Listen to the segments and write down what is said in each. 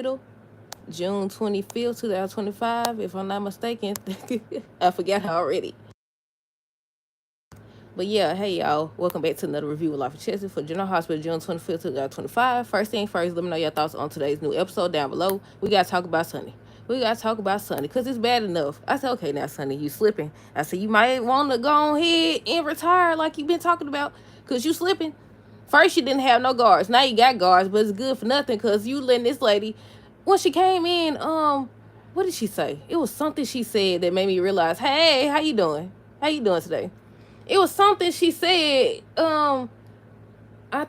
hospital, June 25th, 2025, if I'm not mistaken. I forgot already. But yeah, hey y'all, welcome back to another review of Life of Chelsea for General Hospital, June 25th, 2025. First thing first, let me know your thoughts on today's new episode down below. We gotta talk about Sunny. Because it's bad enough. I said, okay, now Sunny, you slipping. I said, you might want to go on ahead and retire like you've been talking about, because you slipping. First, you didn't have no guards. Now you got guards, but it's good for nothing because you letting this lady, when she came in, what did she say? It was something she said that made me realize, hey, how you doing? How you doing today? It was something she said. I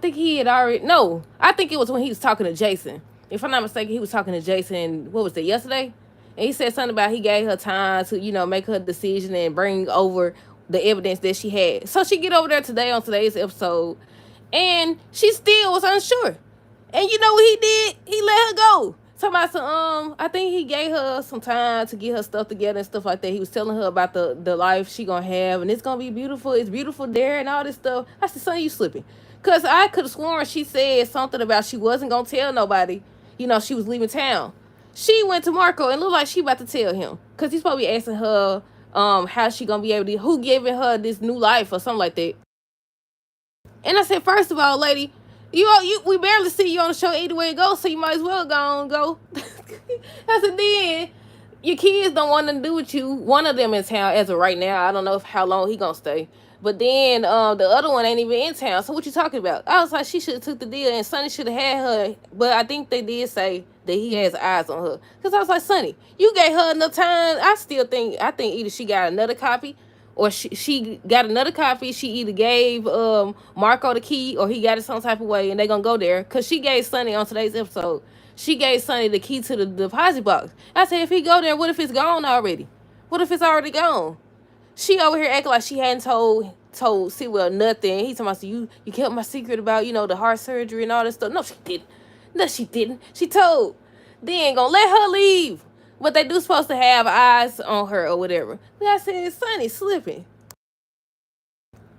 think he had already. No, I think it was when he was talking to Jason. If I'm not mistaken, he was talking to Jason. What was it, yesterday? And he said something about he gave her time to, make her decision and bring over the evidence that she had. So she get over there today on today's episode, and she still was unsure. And you know what he did? He let her go. Talking about some, I think he gave her some time to get her stuff together and stuff like that. He was telling her about the life she gonna have, and it's gonna be beautiful. It's beautiful there and all this stuff. I said, son, you slipping. Because I could have sworn she said something about she wasn't gonna tell nobody, she was leaving town. She went to Marco and looked like she about to tell him. Because he's probably asking her how she gonna be able to, who giving her this new life or something like that. And I said, first of all, lady, we barely see you on the show either way it goes, so you might as well go. I said, then your kids don't want to do with you. One of them in town as of right now. I don't know how long he gonna stay. But then the other one ain't even in town. So what you talking about? I was like, she should have took the deal and Sonny should have had her. But I think they did say that he has eyes on her. Because I was like, Sonny, you gave her enough time. I think either she got another copy or she got another copy. She either gave Marco the key or he got it some type of way and they gonna go there. Because she gave Sonny on today's episode, she gave Sonny the key to the deposit box. I said, if he go there, what if it's gone already? What if it's already gone? She over here acting like she hadn't told Sewell nothing. He talking about, you kept my secret about, the heart surgery and all this stuff. No, she didn't. No, she didn't. She told. They ain't gonna let her leave. But they do supposed to have eyes on her or whatever. But I said, Sonny slipping.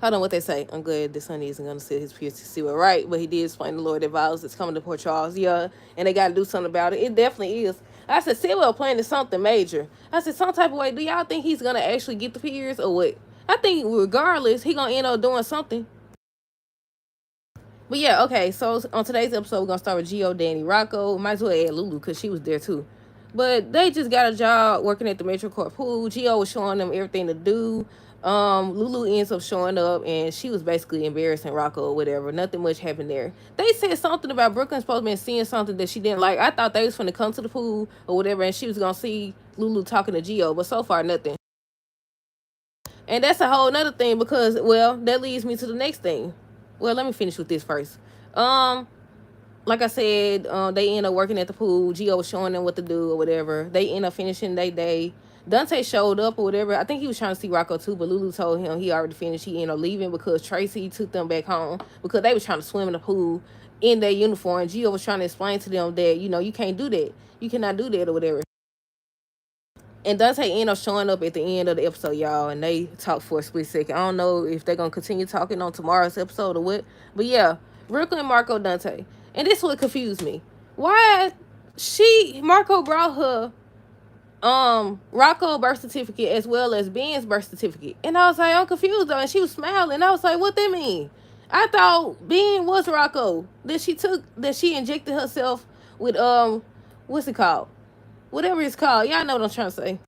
Hold on, what they say. I'm glad that Sonny isn't going to sit his peers to see what right, but he did explain the Lord that violence is coming to Port Charles. Yeah, and they got to do something about it. It definitely is. I said, Sewell planning something major. I said, some type of way, do y'all think he's going to actually get the peers or what? I think regardless, he going to end up doing something. But yeah, okay, so on today's episode, we're going to start with Gio, Danny, Rocco. Might as well add Lulu because she was there too. But they just got a job working at the Metro Court pool. Gio was showing them everything to do. Lulu ends up showing up and she was basically embarrassing Rocco or whatever. Nothing much happened there. They said something about Brooklyn supposed to be seeing something that she didn't like. I thought they was going to come to the pool or whatever and she was going to see Lulu talking to Gio, but so far nothing. And that's a whole nother thing because, well, that leads me to the next thing. Well, let me finish with this first. Like I said, they end up working at the pool. Gio was showing them what to do or whatever. They end up finishing their day. Dante showed up or whatever. I think he was trying to see Rocco too, but Lulu told him he already finished. He ended up leaving because Tracy took them back home because they was trying to swim in the pool in their uniform. Gio was trying to explain to them that, you can't do that. You cannot do that or whatever. And Dante ended up showing up at the end of the episode, y'all, and they talked for a split second. I don't know if they're going to continue talking on tomorrow's episode or what. But yeah, Brooklyn, Marco, Dante. And this is what confused me. Why Marco brought her Rocco birth certificate as well as Ben's birth certificate. And I was like, I'm confused though. And she was smiling. I was like, what that mean? I thought Ben was Rocco. That she injected herself with what's it called? Whatever it's called. Y'all know what I'm trying to say.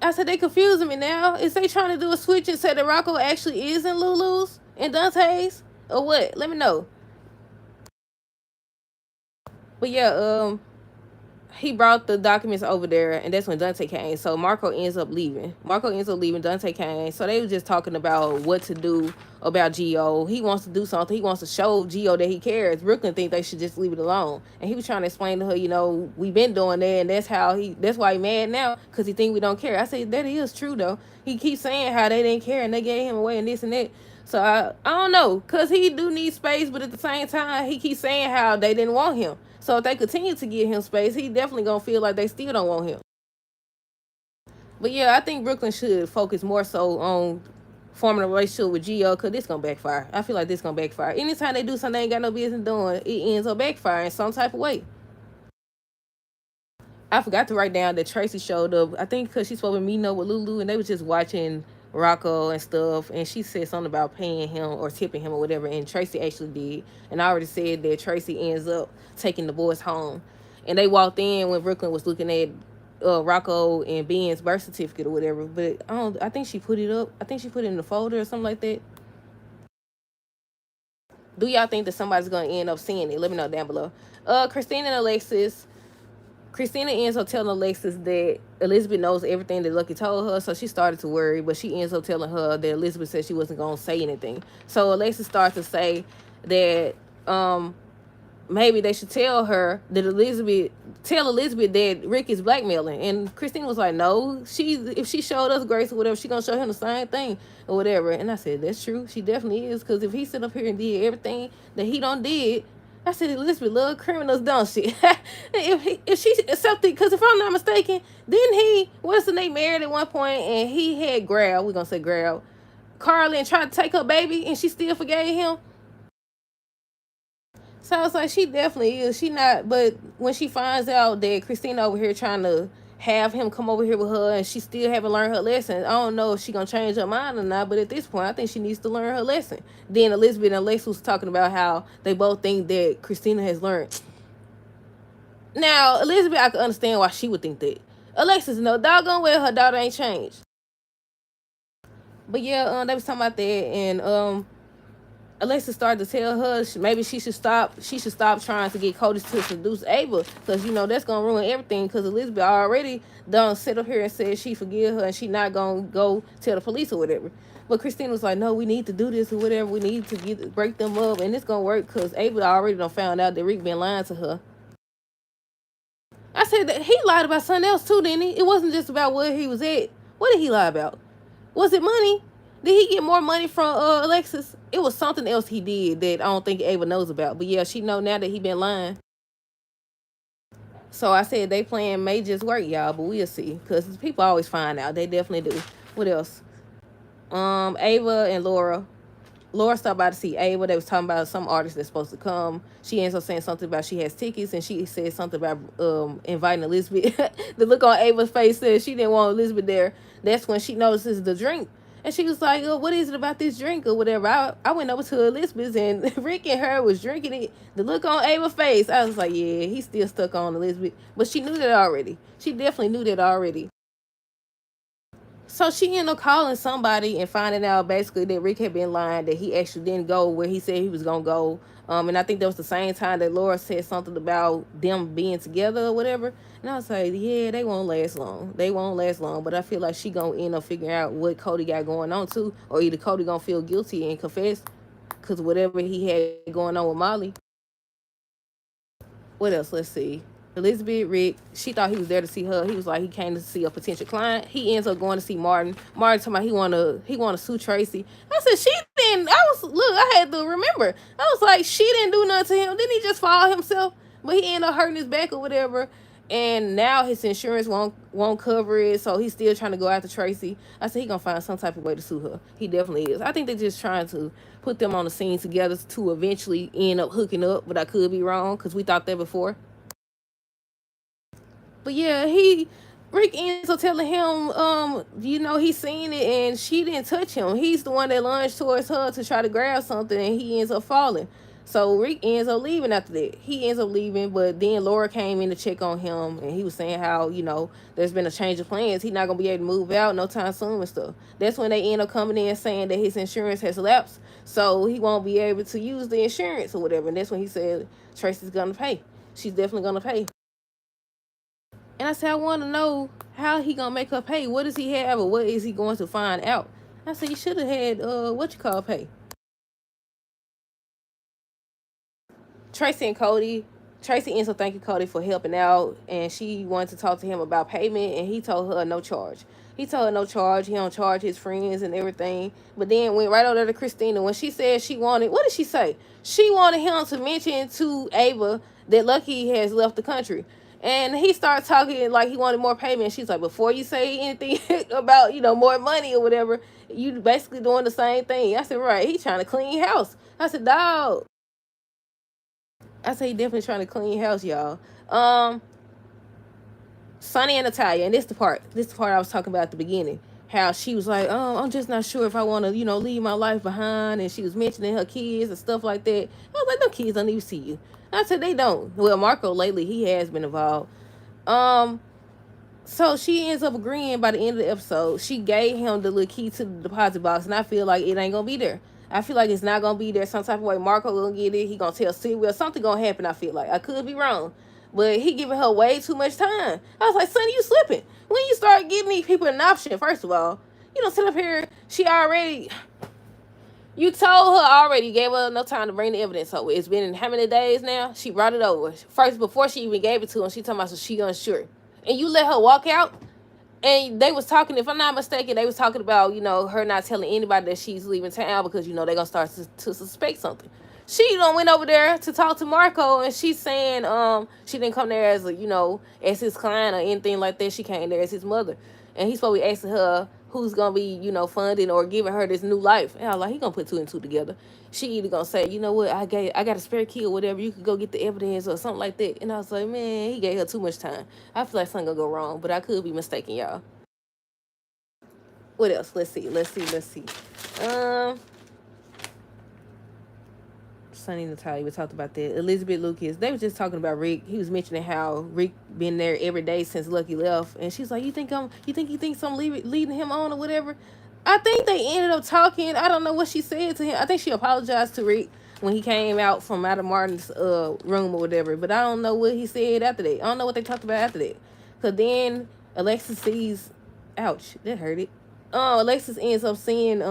I said, they confusing me now. Is they trying to do a switch and say that Rocco actually is in Lulu's and Dante's? Or what? Let me know. But yeah, he brought the documents over there, and that's when Dante came. So Marco ends up leaving. Dante came. So they were just talking about what to do about Gio. He wants to do something. He wants to show Gio that he cares. Brooklyn think they should just leave it alone. And he was trying to explain to her, we've been doing that, and that's why he mad now, because he think we don't care. I said, that is true, though. He keeps saying how they didn't care, and they gave him away and this and that. So I don't know, because he do need space, but at the same time, he keeps saying how they didn't want him. So if they continue to give him space, he definitely going to feel like they still don't want him. But yeah, I think Brooklyn should focus more so on forming a relationship with Gio, because this going to backfire. I feel like this going to backfire. Anytime they do something they ain't got no business doing, it ends up backfiring some type of way. I forgot to write down that Tracy showed up. I think because she's supposed to be meeting up with Lulu, and they was just watching Rocco and stuff. And she said something about paying him or tipping him or whatever. And Tracy actually did. And I already said that Tracy ends up taking the boys home. And they walked in when Brooklyn was looking at Rocco and Ben's birth certificate or whatever. But I don't. I think she put it up. I think she put it in the folder or something like that. Do y'all think that somebody's gonna end up seeing it? Let me know down below. Christina and Alexis. Christina ends up telling Alexis that Elizabeth knows everything that Lucky told her, so she started to worry, but she ends up telling her that Elizabeth said she wasn't going to say anything. So Alexis starts to say that maybe they should tell her that tell Elizabeth that Rick is blackmailing. And Christine was like, no, if she showed us grace or whatever, she gonna show him the same thing or whatever. And I said, that's true, she definitely is, because if he sit up here and did everything that he done did, I said Elizabeth love criminals, don't she? if she something, because if I'm not mistaken, didn't he, what's the name, married at one point, and he had Grab, we're gonna say Grab, Carly, and tried to take her baby, and she still forgave him. So I was like, she definitely is. She not, but when she finds out that Christina over here trying to have him come over here with her and she still haven't learned her lesson, I don't know if she gonna change her mind or not, but at this point I think she needs to learn her lesson. Then Elizabeth and Alexis was talking about how they both think that Christina has learned. Now Elizabeth, I can understand why she would think that. Alexis, no doggone well her daughter ain't changed. But yeah, they was talking about that, and Alexa started to tell her maybe she should stop. She should stop trying to get Cody to seduce Ava, because that's gonna ruin everything. Because Elizabeth already done sit up here and said she forgive her and she not gonna go tell the police or whatever. But Christine was like, no, we need to do this or whatever. We need to break them up, and it's gonna work because Ava already done found out that Rick been lying to her. I said that he lied about something else too, didn't he? It wasn't just about where he was at. What did he lie about? Was it money? Did he get more money from Alexis? It was something else he did that I don't think Ava knows about. But yeah, she know now that he been lying. So I said they plan may just work, y'all, but we'll see. Because people always find out. They definitely do. What else? Ava and Laura. Laura stopped by to see Ava. They was talking about some artist that's supposed to come. She ends up saying something about she has tickets, and she said something about inviting Elizabeth. The look on Ava's face said she didn't want Elizabeth there. That's when she notices the drink. And she was like, oh, what is it about this drink or whatever? I went over to Elizabeth's, and Rick and her was drinking it. The look on Ava's face, I was like, yeah, he's still stuck on Elizabeth. But she knew that already. She definitely knew that already. So she ended up calling somebody and finding out basically that Rick had been lying, that he actually didn't go where he said he was going to go. And I think that was the same time that Laura said something about them being together or whatever. And I was like, yeah, they won't last long. They won't last long. But I feel like she going to end up figuring out what Cody got going on too. Or either Cody going to feel guilty and confess because whatever he had going on with Molly. What else? Let's see. Elizabeth, Rick, she thought he was there to see her. He was like, he came to see a potential client. He ends up going to see Martin. Martin told me he wanna sue Tracy. I said, she didn't. I had to remember. I was like, she didn't do nothing to him. Didn't he just fall himself? But he ended up hurting his back or whatever. And now his insurance won't cover it, so he's still trying to go after Tracy. I said he gonna find some type of way to sue her. He definitely is. I think they're just trying to put them on the scene together to eventually end up hooking up, but I could be wrong because we thought that before. But yeah, Rick ends up telling him, he's seen it and she didn't touch him. He's the one that lunged towards her to try to grab something, and he ends up falling. So Rick ends up leaving after that. He ends up leaving, but then Laura came in to check on him, and he was saying how, there's been a change of plans. He's not going to be able to move out no time soon and stuff. That's when they end up coming in saying that his insurance has lapsed, so he won't be able to use the insurance or whatever. And that's when he said Tracy's going to pay. She's definitely going to pay. And I said, I want to know how he going to make her pay. What does he have, or what is he going to find out? I said, you should have had, pay. Tracy and Cody. Tracy ends up thanking Cody for helping out, and she wanted to talk to him about payment, and he told her no charge. He told her no charge. He don't charge his friends and everything. But then went right over there to Christina. When she said she wanted, what did she say? She wanted him to mention to Ava that Lucky has left the country. And he started talking like he wanted more payment. She's like, before you say anything about, more money or whatever, you basically doing the same thing. I said, right, he trying to clean house. I said, dog. I say he definitely trying to clean house, y'all. Sonny and Natalia, and this the part I was talking about at the beginning. How she was like, oh, I'm just not sure if I want to, leave my life behind. And she was mentioning her kids and stuff like that. I was like, no kids don't even see you. I said, they don't. Well, Marco, lately, he has been involved. Um, so she ends up agreeing by the end of the episode. She gave him the little key to the deposit box, and I feel like it ain't gonna be there. I feel like it's not gonna be there some type of way. Marco gonna get it. He gonna tell Sylvia something gonna happen. I feel like I could be wrong, but he giving her way too much time. I was like, Sonny, you slipping. When you start giving these people an option, first of all, you don't sit up here. She already. You told her already. You gave her enough time to bring the evidence over. It's been how many days now? She brought it over first before she even gave it to him. She talking about so she unsure, and you let her walk out. And they was talking, if I'm not mistaken, they was talking about, her not telling anybody that she's leaving town because, they're going to start to suspect something. She done went over there to talk to Marco, and she's saying she didn't come there as as his client or anything like that. She came there as his mother. And he's supposed to be asking her who's going to be, funding or giving her this new life. And I was like, he going to put two and two together. She either going to say, you know what, I got a spare key or whatever. You could go get the evidence or something like that. And I was like, man, he gave her too much time. I feel like something going to go wrong, but I could be mistaken, y'all. What else? Let's see. Um, Sonny and Natalia, we talked about that. Elizabeth Lucas, they were just talking about Rick. He was mentioning how Rick been there every day since Lucky left, and she's like, you think he thinks I'm leading him on or whatever? I think they ended up talking. I don't know what she said to him. I think she apologized to Rick when he came out from out of Martin's room or whatever. But I don't know what he said after that. I don't know what they talked about after that. Cause then Alexis sees, ouch, that hurt it. Alexis ends up seeing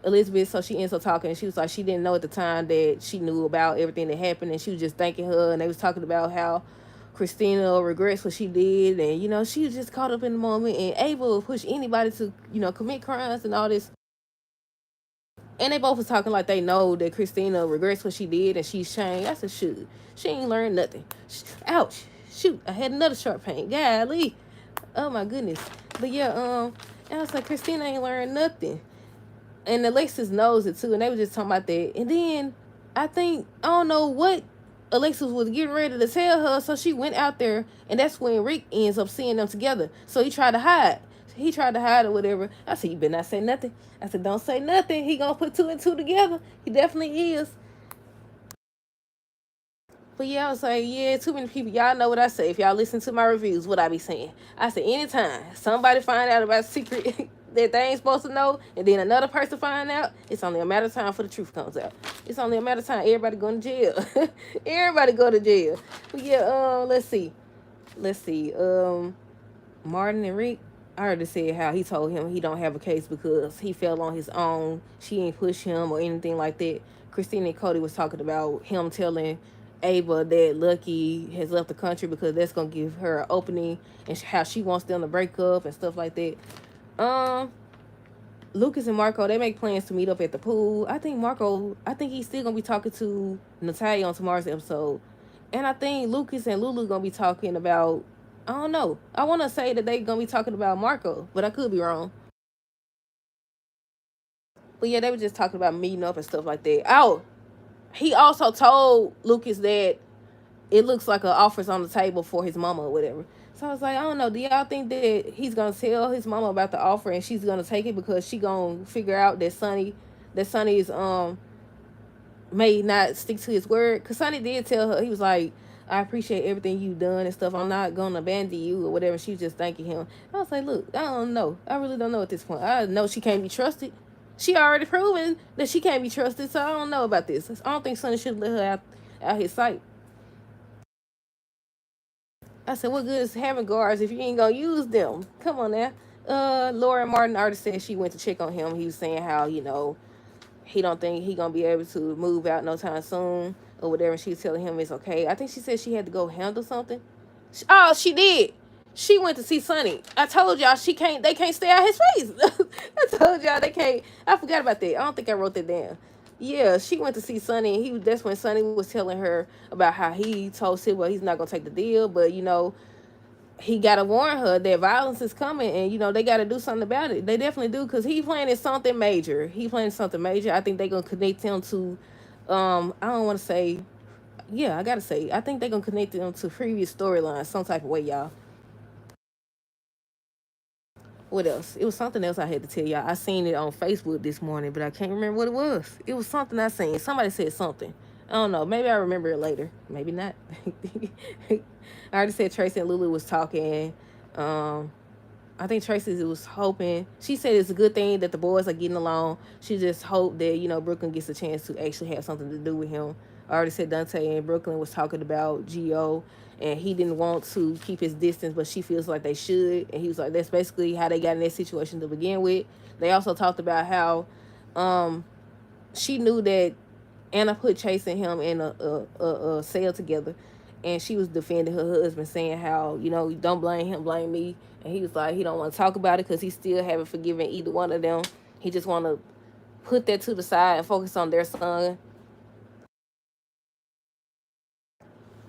Elizabeth, so she ends up talking. And she was like, she didn't know at the time that she knew about everything that happened, and she was just thanking her. And they was talking about how Christina regrets what she did, and she was just caught up in the moment and able to push anybody to commit crimes and all this. And they both was talking like they know that Christina regrets what she did and she's changed. I said, shoot, she ain't learned nothing. Ouch, shoot, I had another sharp pain. Golly, oh my goodness. But yeah, and I was like, Christina ain't learned nothing. And Alexis knows it too. And they were just talking about that. And then I don't know what Alexis was getting ready to tell her. So she went out there. And that's when Rick ends up seeing them together. So he tried to hide. Or whatever. I said, you better not say nothing. I said, don't say nothing. He gonna put two and two together. He definitely is. But yeah, I was like, yeah, too many people. Y'all know what I say. If y'all listen to my reviews, what I be saying. I said, anytime somebody find out about a secret that they ain't supposed to know, and then another person find out, it's only a matter of time for the truth comes out. It's only a matter of time. Everybody going to jail. Everybody go to jail. But yeah, let's see. Martin and Rick, I already said how he told him he don't have a case because he fell on his own. She ain't push him or anything like that. Christina and Cody was talking about him telling Ava that Lucky has left the country because that's gonna give her an opening, and how she wants them to break up and stuff like that. Lucas and Marco, they make plans to meet up at the pool. I think he's still gonna be talking to Natalia on tomorrow's episode, and I think Lucas and Lulu gonna be talking about. I don't know. I want to say that they gonna be talking about Marco, but I could be wrong. But yeah, they were just talking about meeting up and stuff like that. Oh, he also told Lucas that it looks like an offer's on the table for his mama or whatever. So I was like, I don't know. Do y'all think that he's gonna tell his mama about the offer and she's gonna take it because she gonna figure out that Sonny is may not stick to his word? Cause Sonny did tell her, he was like, I appreciate everything you've done and stuff. I'm not gonna abandon you or whatever. She was just thanking him. I was like, look, I don't know. I really don't know at this point. I know she can't be trusted. She already proven that she can't be trusted, so I don't know about this. I don't think Sonny should let her out his sight. I said, what good is having guards if you ain't gonna use them? Come on now. Laura Martin already said she went to check on him. He was saying how, he don't think he gonna be able to move out no time soon or whatever. She was telling him it's okay. I think she said she had to go handle something. Oh, she did. She went to see Sonny. I told y'all they can't stay out his face. I told y'all they can't. I forgot about that. I don't think I wrote that down. Yeah, she went to see Sonny, and that's when Sonny was telling her about how he told Silva he's not gonna take the deal, but he gotta warn her that violence is coming, and they gotta do something about it. They definitely do, because he planning something major. I think they gonna connect him to I don't want to say, yeah, I gotta say, I think they gonna connect them to previous storylines some type of way, y'all. What else? It was something else I had to tell y'all. I seen it on Facebook this morning, but I can't remember what it was. It was something I seen. Somebody said something. I don't know. Maybe I remember it later. Maybe not. I already said Tracy and Lulu was talking. I think Tracy was hoping. She said it's a good thing that the boys are getting along. She just hoped that Brooklyn gets a chance to actually have something to do with him. I already said Dante and Brooklyn was talking about Gio, and he didn't want to keep his distance, but she feels like they should. And he was like, that's basically how they got in that situation to begin with. They also talked about how she knew that Anna put Chase and him in a cell together, and she was defending her husband, saying how, don't blame him, blame me. And he was like, he don't want to talk about it because he still haven't forgiven either one of them. He just want to put that to the side and focus on their son.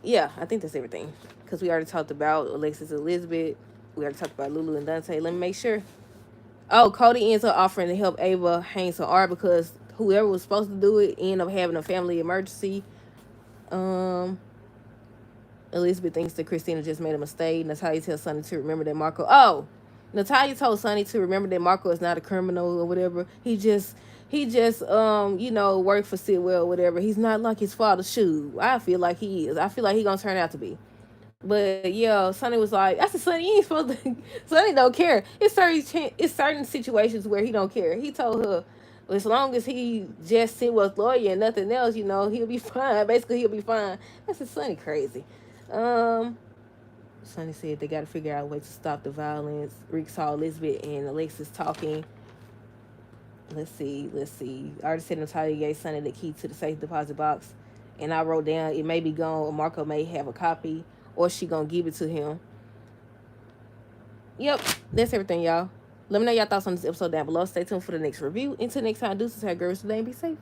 Yeah, I think that's everything. Because we already talked about Alexis and Elizabeth. We already talked about Lulu and Dante. Let me make sure. Oh, Cody ends up offering to help Ava hang some art because whoever was supposed to do it ended up having a family emergency. Elizabeth thinks that Christina just made a mistake. Natalia tells Sonny to remember that Marco. Oh, Natalia told Sonny to remember that Marco is not a criminal or whatever. He just worked for Sidwell or whatever. He's not like his father's shoe. I feel like he is. I feel like he's gonna turn out to be. But yeah, Sonny was like, I said, Sonny, you ain't supposed to. Sonny don't care. It's certain situations where he don't care. He told her, as long as he just Sidwell's lawyer and nothing else, he'll be fine. Basically, he'll be fine. I said, Sonny crazy. Sonny said they got to figure out a way to stop the violence. Rick saw Elizabeth and Alexis talking. Let's see. I already said Natalia gave Sonny the key to the safe deposit box. And I wrote down it may be gone or Marco may have a copy or she gonna give it to him. Yep, that's everything, y'all. Let me know y'all thoughts on this episode down below. Stay tuned for the next review. Until next time, deuces, have girls today and be safe.